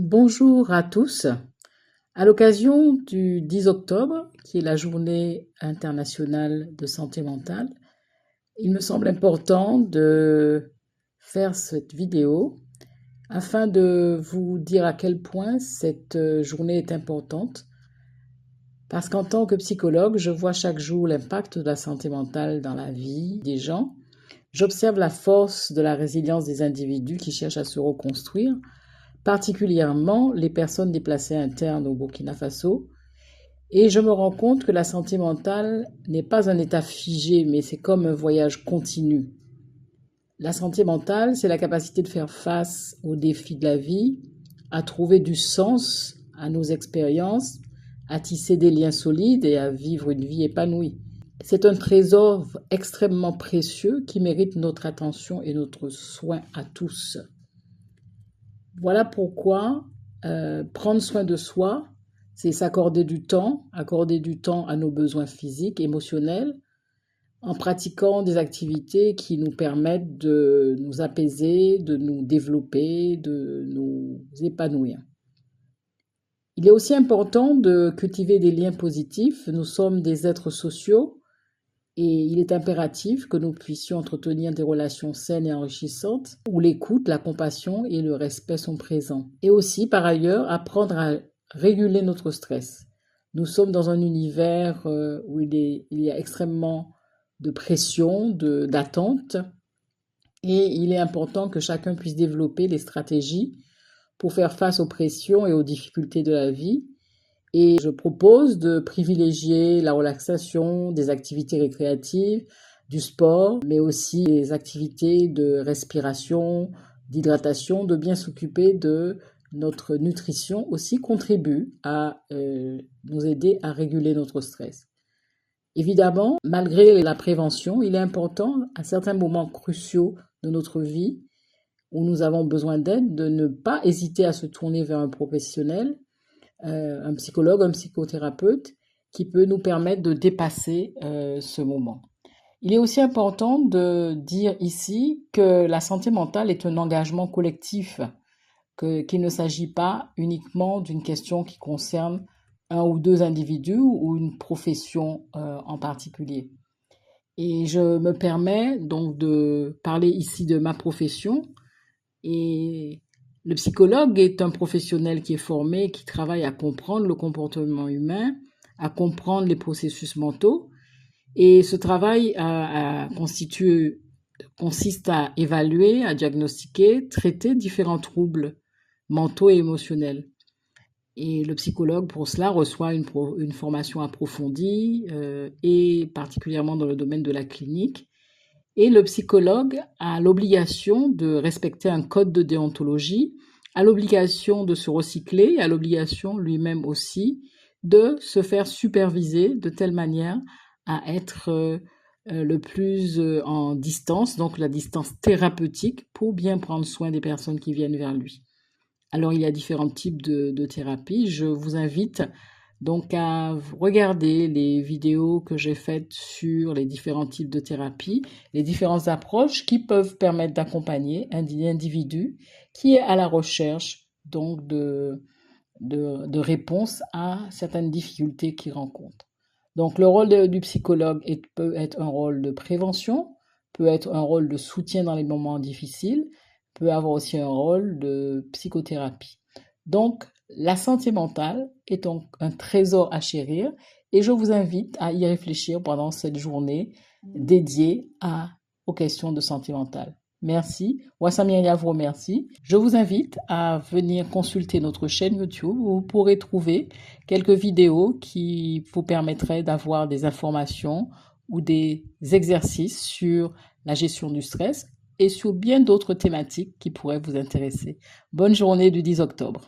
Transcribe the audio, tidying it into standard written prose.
Bonjour à tous. À l'occasion du 10 octobre, qui est la journée internationale de santé mentale, il me semble important de faire cette vidéo afin de vous dire à quel point cette journée est importante. Parce qu'en tant que psychologue, je vois chaque jour l'impact de la santé mentale dans la vie des gens. J'observe la force de la résilience des individus qui cherchent à se reconstruire, particulièrement les personnes déplacées internes au Burkina Faso. Et je me rends compte que la santé mentale n'est pas un état figé, mais c'est comme un voyage continu. La santé mentale, c'est la capacité de faire face aux défis de la vie, à trouver du sens à nos expériences, à tisser des liens solides et à vivre une vie épanouie. C'est un trésor extrêmement précieux qui mérite notre attention et notre soin à tous. Voilà pourquoi prendre soin de soi, c'est s'accorder du temps à nos besoins physiques, émotionnels, en pratiquant des activités qui nous permettent de nous apaiser, de nous développer, de nous épanouir. Il est aussi important de cultiver des liens positifs. Nous sommes des êtres sociaux et il est impératif que nous puissions entretenir des relations saines et enrichissantes où l'écoute, la compassion et le respect sont présents. Et aussi, par ailleurs, apprendre à réguler notre stress. Nous sommes dans un univers où il y a extrêmement de pression, d'attente, et il est important que chacun puisse développer des stratégies pour faire face aux pressions et aux difficultés de la vie. Et je propose de privilégier la relaxation, des activités récréatives, du sport, mais aussi des activités de respiration, d'hydratation, de bien s'occuper de notre nutrition aussi contribue à nous aider à réguler notre stress. Évidemment, malgré la prévention, il est important, à certains moments cruciaux de notre vie, où nous avons besoin d'aide, de ne pas hésiter à se tourner vers un professionnel, un psychologue, un psychothérapeute, qui peut nous permettre de dépasser ce moment. Il est aussi important de dire ici que la santé mentale est un engagement collectif, qu'il ne s'agit pas uniquement d'une question qui concerne un ou deux individus ou une profession en particulier. Et je me permets donc de parler ici de ma profession. Et le psychologue est un professionnel qui est formé, qui travaille à comprendre le comportement humain, à comprendre les processus mentaux. Et ce travail consiste à évaluer, à diagnostiquer, traiter différents troubles mentaux et émotionnels. Et le psychologue, pour cela, reçoit une formation approfondie et particulièrement dans le domaine de la clinique. Et le psychologue a l'obligation de respecter un code de déontologie, a l'obligation de se recycler, a l'obligation lui-même aussi de se faire superviser de telle manière à être le plus en distance, donc la distance thérapeutique, pour bien prendre soin des personnes qui viennent vers lui. Alors, il y a différents types de thérapies. Je vous invite donc à regarder les vidéos que j'ai faites sur les différents types de thérapies, les différentes approches qui peuvent permettre d'accompagner un individu qui est à la recherche donc de réponses à certaines difficultés qu'il rencontre. Donc, le rôle du psychologue peut être un rôle de prévention, peut être un rôle de soutien dans les moments difficiles, peut avoir aussi un rôle de psychothérapie. Donc, la santé mentale est donc un trésor à chérir et je vous invite à y réfléchir pendant cette journée dédiée aux questions de santé mentale. Merci. Wassamiria vous remercie. Je vous invite à venir consulter notre chaîne YouTube où vous pourrez trouver quelques vidéos qui vous permettraient d'avoir des informations ou des exercices sur la gestion du stress et sur bien d'autres thématiques qui pourraient vous intéresser. Bonne journée du 10 octobre.